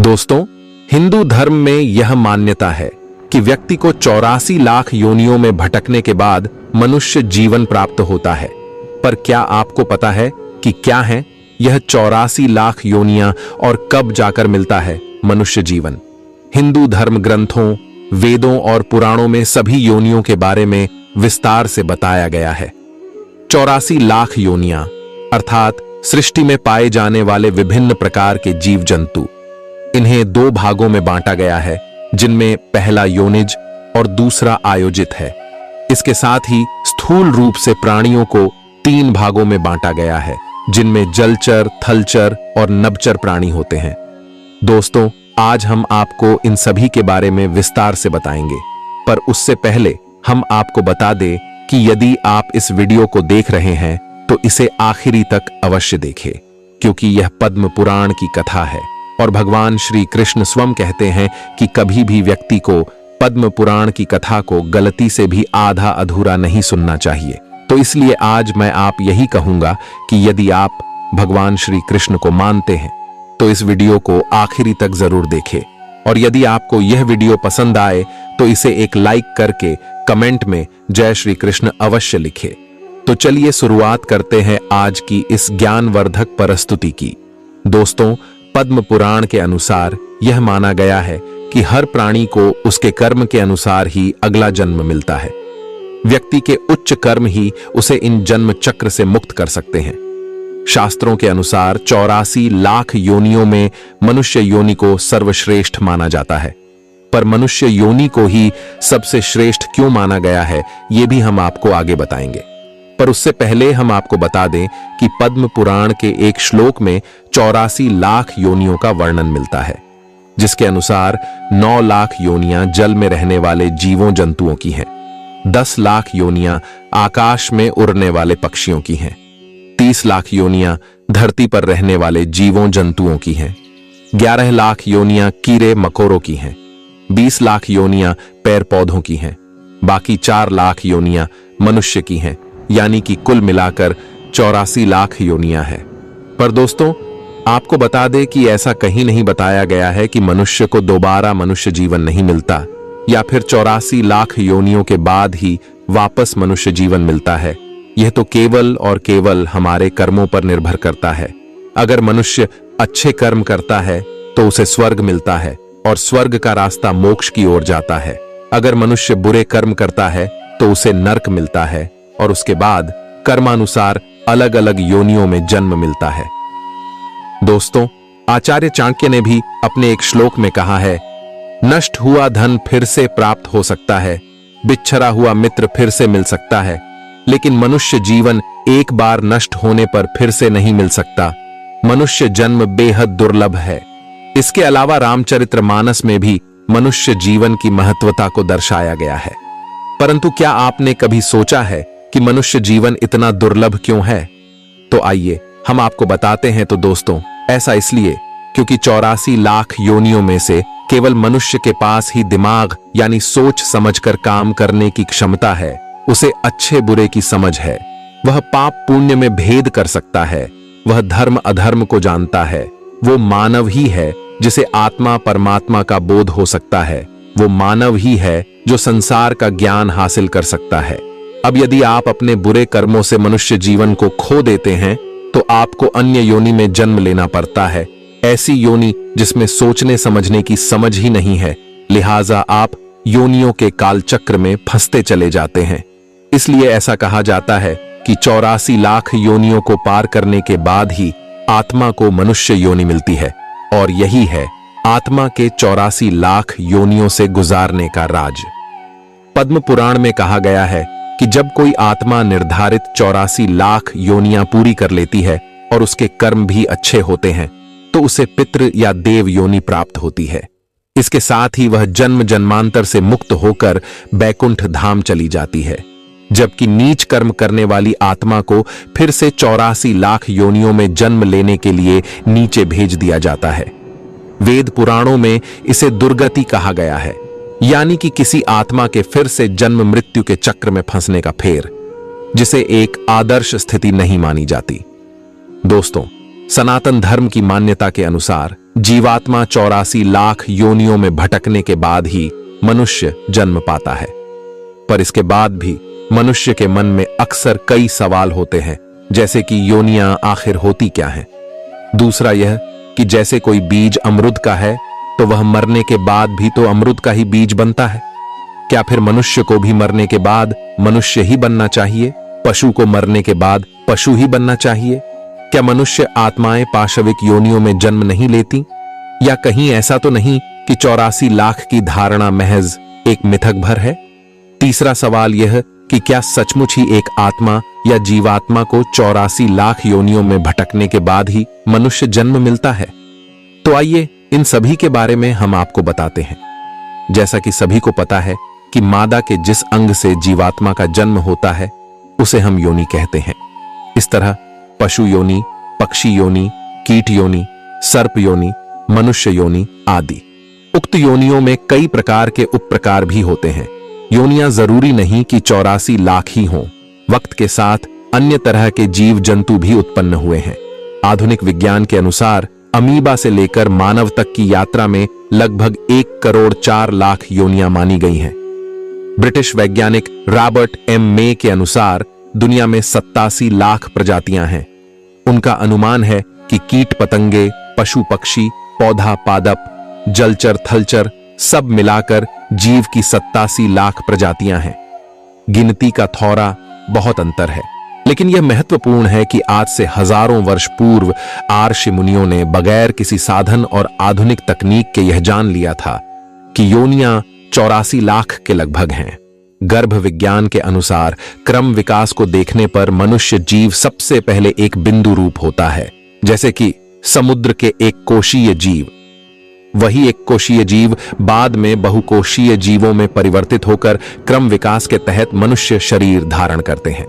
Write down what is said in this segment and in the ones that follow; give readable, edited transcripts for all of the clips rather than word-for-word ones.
दोस्तों, हिंदू धर्म में यह मान्यता है कि व्यक्ति को 84 लाख योनियों में भटकने के बाद मनुष्य जीवन प्राप्त होता है। पर क्या आपको पता है कि क्या है यह 84 लाख योनियां और कब जाकर मिलता है मनुष्य जीवन? हिंदू धर्म ग्रंथों, वेदों और पुराणों में सभी योनियों के बारे में विस्तार से बताया गया है। 84 लाख योनियां अर्थात सृष्टि में पाए जाने वाले विभिन्न प्रकार के जीव जंतु। इन्हें दो भागों में बांटा गया है, जिनमें पहला योनिज और दूसरा आयोजित है। इसके साथ ही स्थूल रूप से प्राणियों को 3 भागों में बांटा गया है, जिनमें जलचर, थलचर और नभचर प्राणी होते हैं। दोस्तों, आज हम आपको इन सभी के बारे में विस्तार से बताएंगे, पर उससे पहले हम आपको बता दें कि यदि आप इस वीडियो को देख रहे हैं तो इसे आखिरी तक अवश्य देखें, क्योंकि यह पद्म पुराण की कथा है और भगवान श्री कृष्ण स्वयं कहते हैं कि कभी भी व्यक्ति को पद्म पुराण की कथा को गलती से भी आधा अधूरा नहीं सुनना चाहिए। तो इसलिए आज मैं आप यही कहूंगा कि यदि आप भगवान श्री कृष्ण को मानते हैं तो इस वीडियो को आखिरी तक जरूर देखें, और यदि आपको यह वीडियो पसंद आए तो इसे एक लाइक करके कमेंट में जय श्री कृष्ण अवश्य लिखें। तो चलिए शुरुआत करते हैं आज की इस ज्ञानवर्धक प्रस्तुति की। दोस्तों, पद्म पुराण के अनुसार यह माना गया है कि हर प्राणी को उसके कर्म के अनुसार ही अगला जन्म मिलता है। व्यक्ति के उच्च कर्म ही उसे इन जन्म चक्र से मुक्त कर सकते हैं। शास्त्रों के अनुसार 84 लाख योनियों में मनुष्य योनि को सर्वश्रेष्ठ माना जाता है। पर मनुष्य योनि को ही सबसे श्रेष्ठ क्यों माना गया है, यह भी हम आपको आगे बताएंगे। पर उससे पहले हम आपको बता दें कि पद्म पुराण के एक श्लोक में 84 लाख योनियों का वर्णन मिलता है, जिसके अनुसार 9 लाख योनियां जल में रहने वाले जीवों जंतुओं की हैं, 10 लाख योनियां आकाश में उड़ने वाले पक्षियों की हैं, 30 लाख योनियां धरती पर रहने वाले जीवों जंतुओं की हैं, 11 लाख योनियां कीड़े मकोड़ों की हैं, 20 लाख योनियां पेड़ पौधों की हैं, बाकी 4 लाख योनियां मनुष्य की हैं, यानी कि कुल मिलाकर 84 लाख योनियां हैं। पर दोस्तों, आपको बता दें कि ऐसा कहीं नहीं बताया गया है कि मनुष्य को दोबारा मनुष्य जीवन नहीं मिलता, या फिर 84 लाख योनियों के बाद ही वापस मनुष्य जीवन मिलता है। यह तो केवल और केवल हमारे कर्मों पर निर्भर करता है। अगर मनुष्य अच्छे कर्म करता है तो उसे स्वर्ग मिलता है, और स्वर्ग का रास्ता मोक्ष की ओर जाता है। अगर मनुष्य बुरे कर्म करता है तो उसे नरक मिलता है, और उसके बाद कर्मानुसार अलग अलग योनियों में जन्म मिलता है। दोस्तों, आचार्य चाणक्य ने भी अपने एक श्लोक में कहा है, नष्ट हुआ धन फिर से प्राप्त हो सकता है, बिछड़ा हुआ मित्र फिर से मिल सकता है, लेकिन मनुष्य जीवन एक बार नष्ट होने पर फिर से नहीं मिल सकता। मनुष्य जन्म बेहद दुर्लभ है। इसके अलावा रामचरितमानस में भी मनुष्य जीवन की महत्वता को दर्शाया गया है। परंतु क्या आपने कभी सोचा है कि मनुष्य जीवन इतना दुर्लभ क्यों है? तो आइए हम आपको बताते हैं। तो दोस्तों, ऐसा इसलिए क्योंकि 84 लाख योनियों में से केवल मनुष्य के पास ही दिमाग यानी सोच समझकर काम करने की क्षमता है। उसे अच्छे बुरे की समझ है। वह पाप पुण्य में भेद कर सकता है। वह धर्म अधर्म को जानता है। वो मानव ही है जिसे आत्मा परमात्मा का बोध हो सकता है। वो मानव ही है जो संसार का ज्ञान हासिल कर सकता है। अब यदि आप अपने बुरे कर्मों से मनुष्य जीवन को खो देते हैं तो आपको अन्य योनि में जन्म लेना पड़ता है, ऐसी योनि जिसमें सोचने समझने की समझ ही नहीं है। लिहाजा आप योनियों के कालचक्र में फंसते चले जाते हैं। इसलिए ऐसा कहा जाता है कि 84 लाख योनियों को पार करने के बाद ही आत्मा को मनुष्य योनि मिलती है, और यही है आत्मा के 84 लाख योनियों से गुजारने का राज। पद्म पुराण में कहा गया है कि जब कोई आत्मा निर्धारित 84 लाख योनियां पूरी कर लेती है और उसके कर्म भी अच्छे होते हैं तो उसे पितृ या देव योनि प्राप्त होती है। इसके साथ ही वह जन्म जन्मांतर से मुक्त होकर बैकुंठ धाम चली जाती है, जबकि नीच कर्म करने वाली आत्मा को फिर से 84 लाख योनियों में जन्म लेने के लिए नीचे भेज दिया जाता है। वेद पुराणों में इसे दुर्गति कहा गया है, यानी कि किसी आत्मा के फिर से जन्म मृत्यु के चक्र में फंसने का फेर, जिसे एक आदर्श स्थिति नहीं मानी जाती। दोस्तों, सनातन धर्म की मान्यता के अनुसार जीवात्मा 84 लाख योनियों में भटकने के बाद ही मनुष्य जन्म पाता है। पर इसके बाद भी मनुष्य के मन में अक्सर कई सवाल होते हैं, जैसे कि योनियां आखिर होती क्या हैं। दूसरा यह कि जैसे कोई बीज अमरुद का है तो वह मरने के बाद भी तो अमरुद का ही बीज बनता है। क्या फिर मनुष्य को भी मरने के बाद मनुष्य ही बनना चाहिए? पशु को मरने के बाद पशु ही बनना चाहिए? क्या मनुष्य आत्माएं पाशविक योनियों में जन्म नहीं लेती? या कहीं ऐसा तो नहीं कि 84 लाख की धारणा महज एक मिथक भर है? तीसरा सवाल यह कि क्या सचमुच ही एक आत्मा या जीवात्मा को 84 लाख योनियों में भटकने के बाद ही मनुष्य जन्म मिलता है? तो आइए इन सभी के बारे में हम आपको बताते हैं। जैसा कि सभी को पता है कि मादा के जिस अंग से जीवात्मा का जन्म होता है उसे हम योनि कहते हैं। इस तरह पशु योनि, पक्षी योनि, कीट योनि, सर्प योनि, मनुष्य योनि आदि। उक्त योनियों में कई प्रकार के उपप्रकार भी होते हैं। योनियां जरूरी नहीं कि 84 लाख ही हों। वक्त के साथ अन्य तरह के जीव जंतु भी उत्पन्न हुए हैं। आधुनिक विज्ञान के अनुसार अमीबा से लेकर मानव तक की यात्रा में लगभग 1 करोड़ 4 लाख योनियां मानी गई हैं। ब्रिटिश वैज्ञानिक रॉबर्ट एम मे के अनुसार दुनिया में 87 लाख प्रजातियां हैं। उनका अनुमान है कि कीट पतंगे, पशु पक्षी, पौधा पादप, जलचर थलचर सब मिलाकर जीव की 87 लाख प्रजातियां हैं। गिनती का थोड़ा बहुत अंतर है, लेकिन यह महत्वपूर्ण है कि आज से हजारों वर्ष पूर्व आर्षि मुनियों ने बगैर किसी साधन और आधुनिक तकनीक के यह जान लिया था कि योनियां 84 लाख के लगभग हैं। गर्भ विज्ञान के अनुसार क्रम विकास को देखने पर मनुष्य जीव सबसे पहले एक बिंदु रूप होता है, जैसे कि समुद्र के एक कोशीय जीव। वही एक कोशीय जीव बाद में बहुकोशीय जीवों में परिवर्तित होकर क्रम विकास के तहत मनुष्य शरीर धारण करते हैं।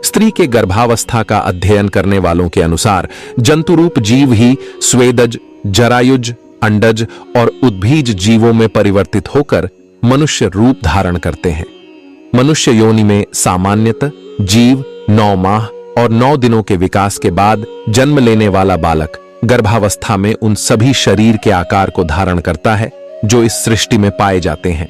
स्त्री के गर्भावस्था का अध्ययन करने वालों के अनुसार जंतुरूप जीव ही स्वेदज, जरायुज, अंडज और उद्भिज जीवों में परिवर्तित होकर मनुष्य रूप धारण करते हैं। मनुष्य योनि में सामान्यतः जीव 9 माह और 9 दिनों के विकास के बाद जन्म लेने वाला बालक गर्भावस्था में उन सभी शरीर के आकार को धारण करता है जो इस सृष्टि में पाए जाते हैं।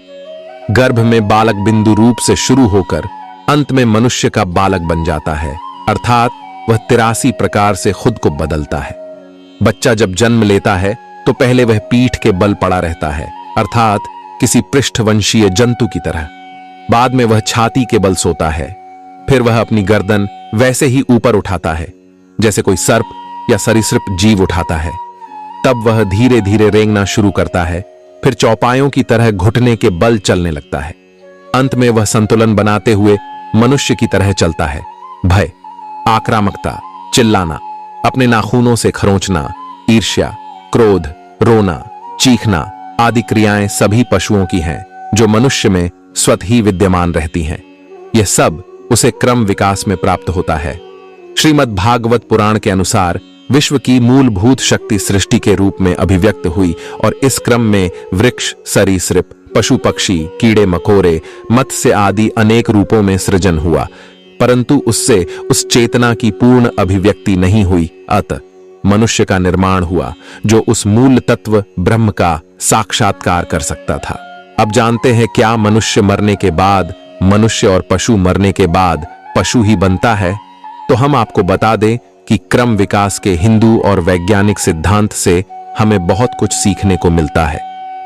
गर्भ में बालक बिंदु रूप से शुरू होकर अंत में मनुष्य का बालक बन जाता है, अर्थात वह 83 प्रकार से खुद को बदलता है। बच्चा जब जन्म लेता है तो पहले वह पीठ के बल पड़ा रहता है, अर्थात किसी पृष्ठवंशीय जंतु की तरह। बाद में वह छाती के बल सोता है। फिर वह अपनी गर्दन वैसे ही ऊपर उठाता है जैसे कोई सर्प या सरीसृप जीव उठाता है। तब वह धीरे धीरे रेंगना शुरू करता है। फिर चौपायों की तरह घुटने के बल चलने लगता है। अंत में वह संतुलन बनाते हुए मनुष्य की तरह चलता है। भय, आक्रामकता, चिल्लाना, अपने नाखूनों से खरोंचना, ईर्ष्या, क्रोध, रोना, चीखना आदि क्रियाएं सभी पशुओं की हैं जो मनुष्य में स्वतः ही विद्यमान रहती हैं। यह सब उसे क्रम विकास में प्राप्त होता है। श्रीमद् भागवत पुराण के अनुसार विश्व की मूलभूत शक्ति सृष्टि के रूप में अभिव्यक्त हुई और इस क्रम में वृक्ष, सरीसृप, पशु पक्षी, कीड़े मकोड़े, मत्स्य आदि अनेक रूपों में सृजन हुआ, परंतु उससे उस चेतना की पूर्ण अभिव्यक्ति नहीं हुई। अतः मनुष्य का निर्माण हुआ जो उस मूल तत्व ब्रह्म का साक्षात्कार कर सकता था। अब जानते हैं क्या मनुष्य मरने के बाद मनुष्य और पशु मरने के बाद पशु ही बनता है? तो हम आपको बता दें कि क्रम विकास के हिंदू और वैज्ञानिक सिद्धांत से हमें बहुत कुछ सीखने को मिलता है,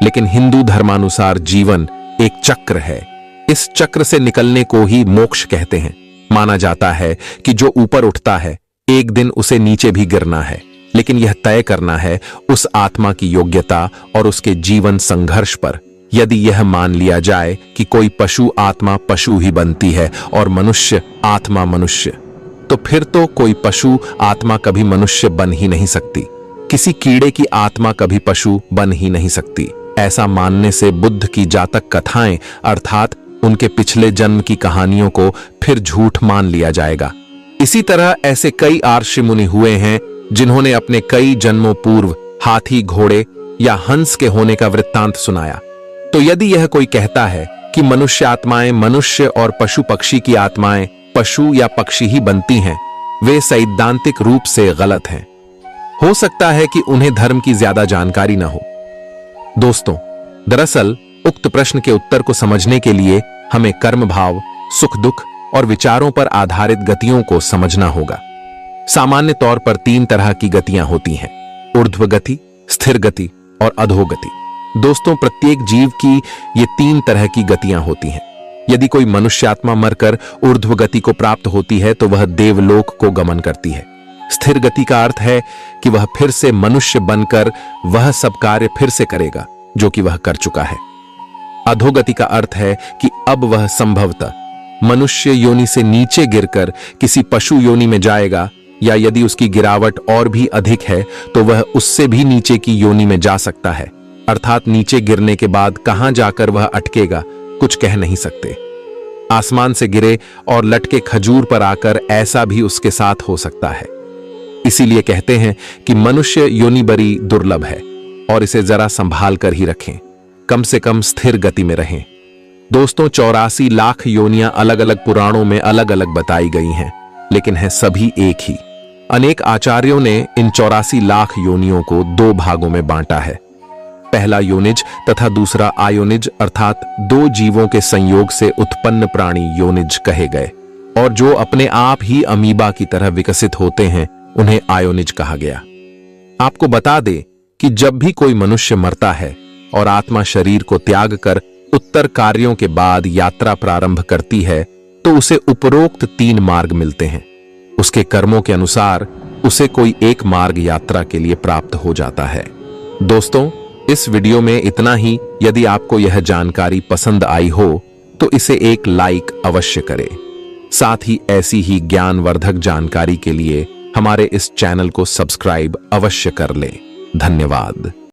लेकिन हिंदू धर्मानुसार जीवन एक चक्र है। इस चक्र से निकलने को ही मोक्ष कहते हैं। माना जाता है कि जो ऊपर उठता है एक दिन उसे नीचे भी गिरना है, लेकिन यह तय करना है उस आत्मा की योग्यता और उसके जीवन संघर्ष पर। यदि यह मान लिया जाए कि कोई पशु आत्मा पशु ही बनती है और मनुष्य आत्मा मनुष्य, तो फिर तो कोई पशु आत्मा कभी मनुष्य बन ही नहीं सकती। किसी कीड़े की आत्मा कभी पशु बन ही नहीं सकती। ऐसा मानने से बुद्ध की जातक कथाएं अर्थात उनके पिछले जन्म की कहानियों को फिर झूठ मान लिया जाएगा। इसी तरह ऐसे कई आर्षि मुनि हुए हैं जिन्होंने अपने कई जन्मों पूर्व हाथी, घोड़े या हंस के होने का वृत्तांत सुनाया। तो यदि यह कोई कहता है कि मनुष्य आत्माएं मनुष्य और पशु पक्षी की आत्माएं पशु या पक्षी ही बनती हैं, वे सैद्धांतिक रूप से गलत हैं। हो सकता है कि उन्हें धर्म की ज्यादा जानकारी न हो। दोस्तों, दरअसल उक्त प्रश्न के उत्तर को समझने के लिए हमें कर्म भाव, सुख दुख और विचारों पर आधारित गतियों को समझना होगा। सामान्य तौर पर 3 तरह की गतियां होती हैं: ऊर्ध्व गति, स्थिर गति और अधोगति। दोस्तों, प्रत्येक जीव की ये 3 तरह की गतियां होती हैं। यदि कोई मनुष्यात्मा मरकर ऊर्ध्व गति को प्राप्त होती है तो वह देवलोक को गमन करती है। स्थिर गति का अर्थ है कि वह फिर से मनुष्य बनकर वह सब कार्य फिर से करेगा जो कि वह कर चुका है। अधोगति का अर्थ है कि अब वह संभवतः मनुष्य योनि से नीचे गिरकर किसी पशु योनि में जाएगा, या यदि उसकी गिरावट और भी अधिक है तो वह उससे भी नीचे की योनि में जा सकता है। अर्थात नीचे गिरने के बाद कहां जाकर वह अटकेगा, कुछ कह नहीं सकते। आसमान से गिरे और लटके खजूर पर आकर ऐसा भी उसके साथ हो सकता है। इसीलिए कहते हैं कि मनुष्य योनि बड़ी दुर्लभ है और इसे जरा संभाल कर ही रखें, कम से कम स्थिर गति में रहें। दोस्तों, 84 लाख योनियां अलग अलग पुराणों में अलग अलग बताई गई हैं, लेकिन है सभी एक ही। अनेक आचार्यों ने इन 84 लाख योनियों को 2 भागों में बांटा है। पहला योनिज तथा दूसरा आयोनिज, अर्थात 2 जीवों के संयोग से उत्पन्न प्राणी योनिज कहे गए, और जो अपने आप ही अमीबा की तरह विकसित होते हैं उन्हें आयोनिज कहा गया। आपको बता दे कि जब भी कोई मनुष्य मरता है और आत्मा शरीर को त्याग कर उत्तर कार्यों के बाद यात्रा प्रारंभ करती है तो उसे उपरोक्त 3 मार्ग मिलते हैं। उसके कर्मों के अनुसार उसे कोई एक मार्ग यात्रा के लिए प्राप्त हो जाता है। दोस्तों, इस वीडियो में इतना ही। यदि आपको यह जानकारी पसंद आई हो तो इसे एक लाइक अवश्य करें। साथ ही ऐसी ही ज्ञानवर्धक जानकारी के लिए हमारे इस चैनल को सब्सक्राइब अवश्य कर लें। धन्यवाद।